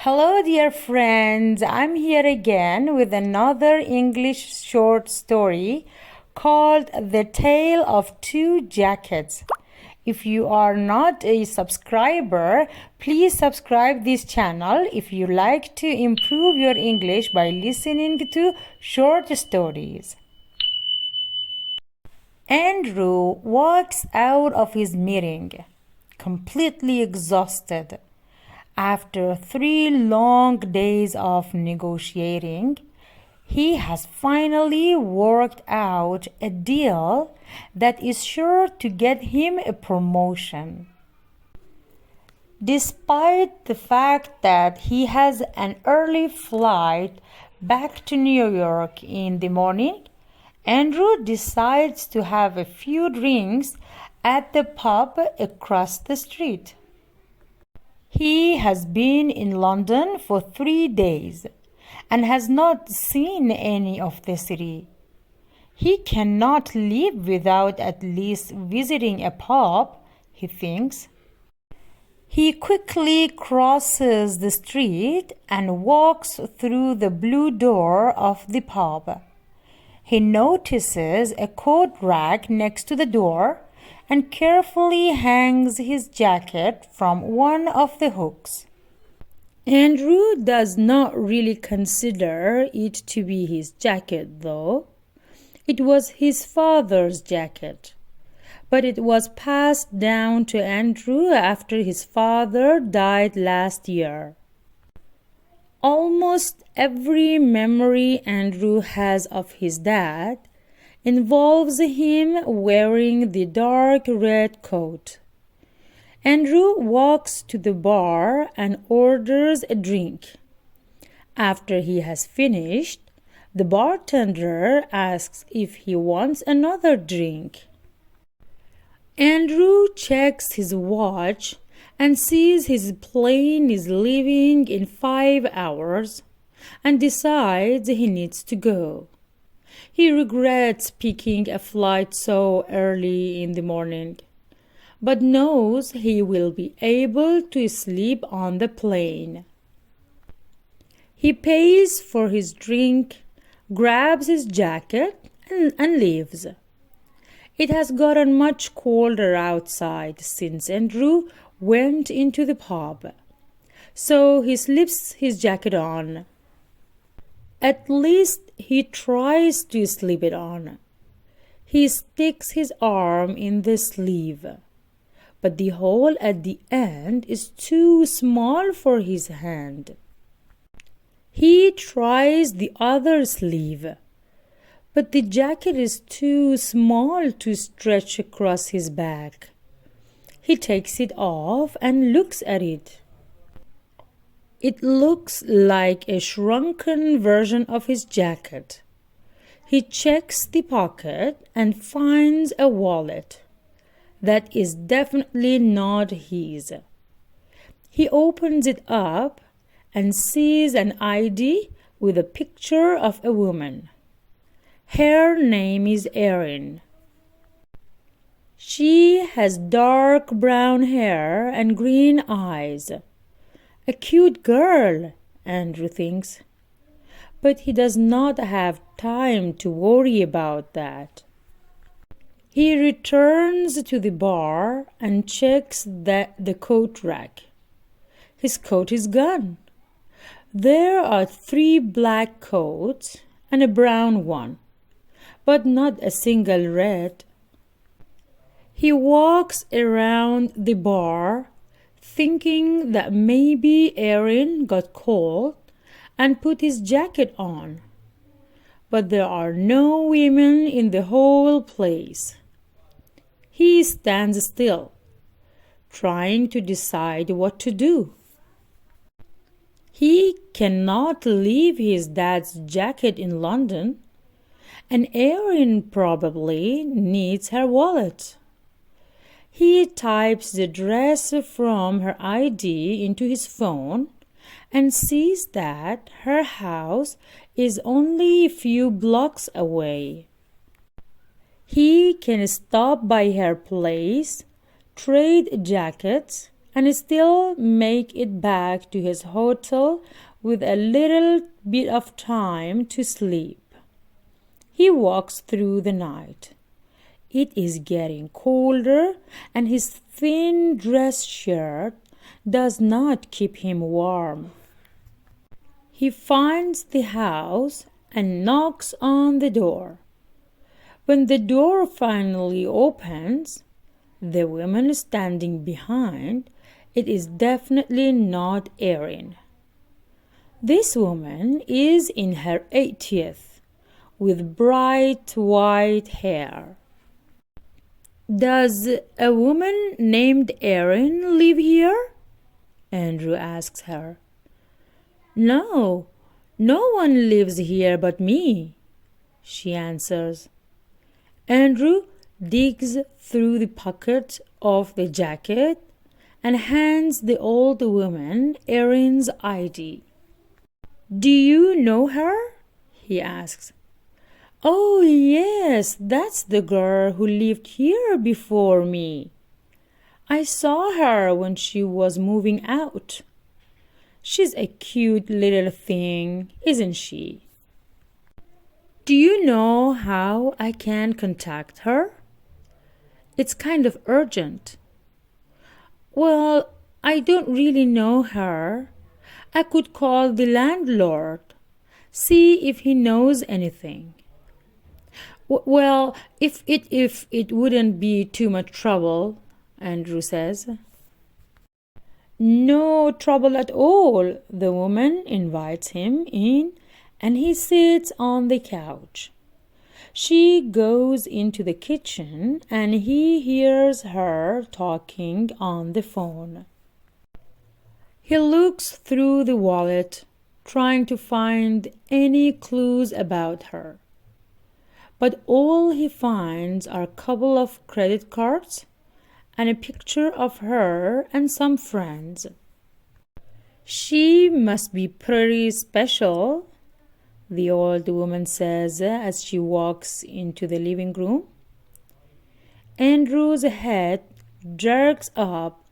Hello, dear friends. I'm here again with another English short story called The Tale of Two Jackets. If you are not a subscriber, please subscribe this channel if you like to improve your English by listening to short stories. Andrew walks out of his meeting, completely exhausted. After 3 long days of negotiating, he has finally worked out a deal that is sure to get him a promotion. Despite the fact that he has an early flight back to New York in the morning, Andrew decides to have a few drinks at the pub across the street. He has been in London for 3 days and has not seen any of the city. He cannot live without at least visiting a pub, he thinks. He quickly crosses the street and walks through the blue door of the pub. He notices a coat rack next to the door and carefully hangs his jacket from one of the hooks. Andrew does not really consider it to be his jacket, though. It was his father's jacket, but it was passed down to Andrew after his father died last year. Almost every memory Andrew has of his dad involves him wearing the dark red coat. Andrew walks to the bar and orders a drink. After he has finished, the bartender asks if he wants another drink. Andrew checks his watch and sees his plane is leaving in 5 hours and decides he needs to go. He regrets picking a flight so early in the morning, but knows he will be able to sleep on the plane. He pays for his drink, grabs his jacket, and leaves. It has gotten much colder outside since Andrew went into the pub, so he slips his jacket on. At least he tries to slip it on. He sticks his arm in the sleeve, but the hole at the end is too small for his hand. He tries the other sleeve, but the jacket is too small to stretch across his back. He takes it off and looks at it. It looks like a shrunken version of his jacket. He checks the pocket and finds a wallet. That is definitely not his. He opens it up and sees an ID with a picture of a woman. Her name is Erin. She has dark brown hair and green eyes. A cute girl, Andrew thinks. But he does not have time to worry about that. He returns to the bar and checks the coat rack. His coat is gone. There are 3 black coats and a brown one, but not a single red. He walks around the bar, thinking that maybe Erin got cold and put his jacket on. But there are no women in the whole place. He stands still, trying to decide what to do. He cannot leave his dad's jacket in London, and Erin probably needs her wallet. He types the address from her ID into his phone and sees that her house is only a few blocks away. He can stop by her place, trade jackets, and still make it back to his hotel with a little bit of time to sleep. He walks through the night. It is getting colder, and his thin dress shirt does not keep him warm. He finds the house and knocks on the door. When the door finally opens, the woman standing behind it is definitely not Erin. This woman is in her 80th, with bright white hair. Does a woman named Erin live here? Andrew asks her. No, no one lives here but me, she answers. Andrew digs through the pocket of the jacket and hands the old woman Erin's ID. Do you know her? He asks. Oh, yes, that's the girl who lived here before me. I saw her when she was moving out. She's a cute little thing, isn't she? Do you know how I can contact her? It's kind of urgent. Well, I don't really know her. I could call the landlord, see if he knows anything. Well, if it wouldn't be too much trouble, Andrew says. No trouble at all, the woman invites him in, and he sits on the couch. She goes into the kitchen and he hears her talking on the phone. He looks through the wallet, trying to find any clues about her. But all he finds are a couple of credit cards and a picture of her and some friends. She must be pretty special, the old woman says as she walks into the living room. Andrew's head jerks up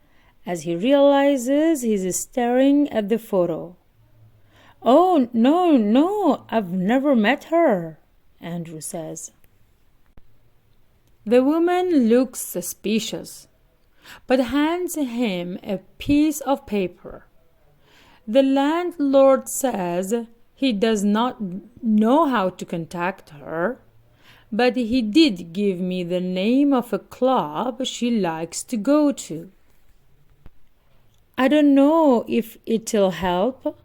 as he realizes he's staring at the photo. Oh, no, I've never met her, Andrew says. The woman looks suspicious, but hands him a piece of paper. The landlord says he does not know how to contact her, but he did give me the name of a club she likes to go to. I don't know if it'll help.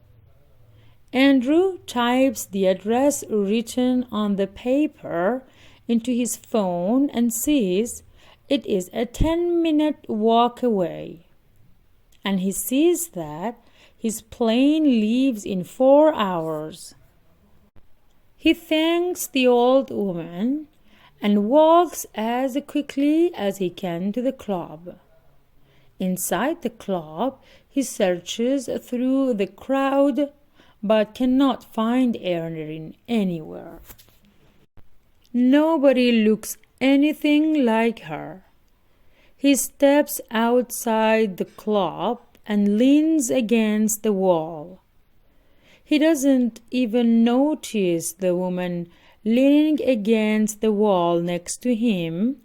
Andrew types the address written on the paper into his phone and sees it is a 10-minute walk away. And he sees that his plane leaves in 4 hours. He thanks the old woman and walks as quickly as he can to the club. Inside the club, he searches through the crowd but cannot find Erin anywhere. Nobody looks anything like her. He steps outside the club and leans against the wall. He doesn't even notice the woman leaning against the wall next to him,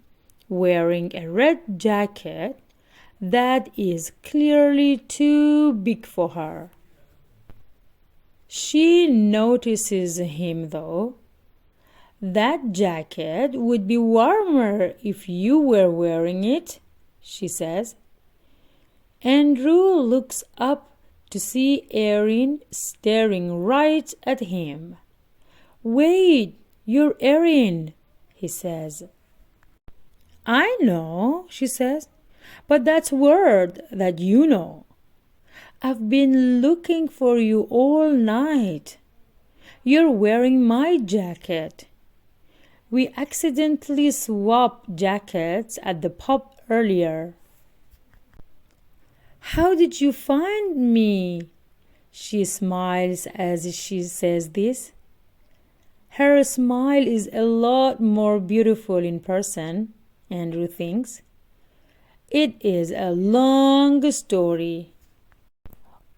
wearing a red jacket that is clearly too big for her. She notices him, though. That jacket would be warmer if you were wearing it, she says. Andrew looks up to see Erin staring right at him. Wait, you're Erin, he says. I know, she says, but that's word that you know. I've been looking for you all night. You're wearing my jacket. We accidentally swapped jackets at the pub earlier. How did you find me? She smiles as she says this. Her smile is a lot more beautiful in person, Andrew thinks. It is a long story.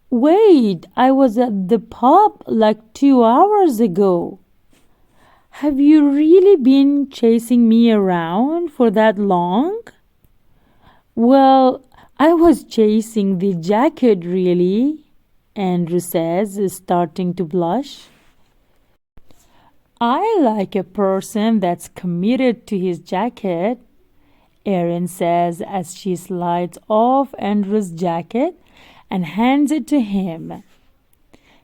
Wait, I was at the pub like 2 hours ago. Have you really been chasing me around for that long? Well, I was chasing the jacket, really, Andrew says, starting to blush. I like a person that's committed to his jacket, Erin says as she slides off Andrew's jacket and hands it to him.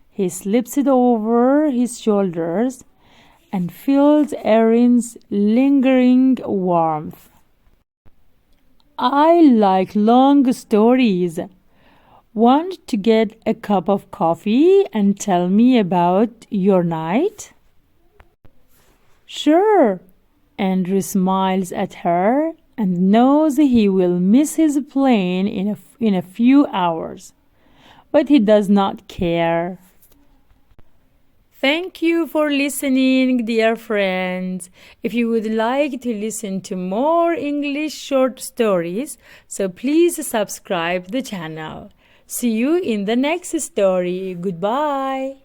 He slips it over his shoulders and feels Erin's lingering warmth. I like long stories. Want to get a cup of coffee and tell me about your night? Sure. Andrew smiles at her and knows he will miss his plane in a few hours. But he does not care. Thank you for listening, dear friends. If you would like to listen to more English short stories, so please subscribe the channel. See you in the next story. Goodbye.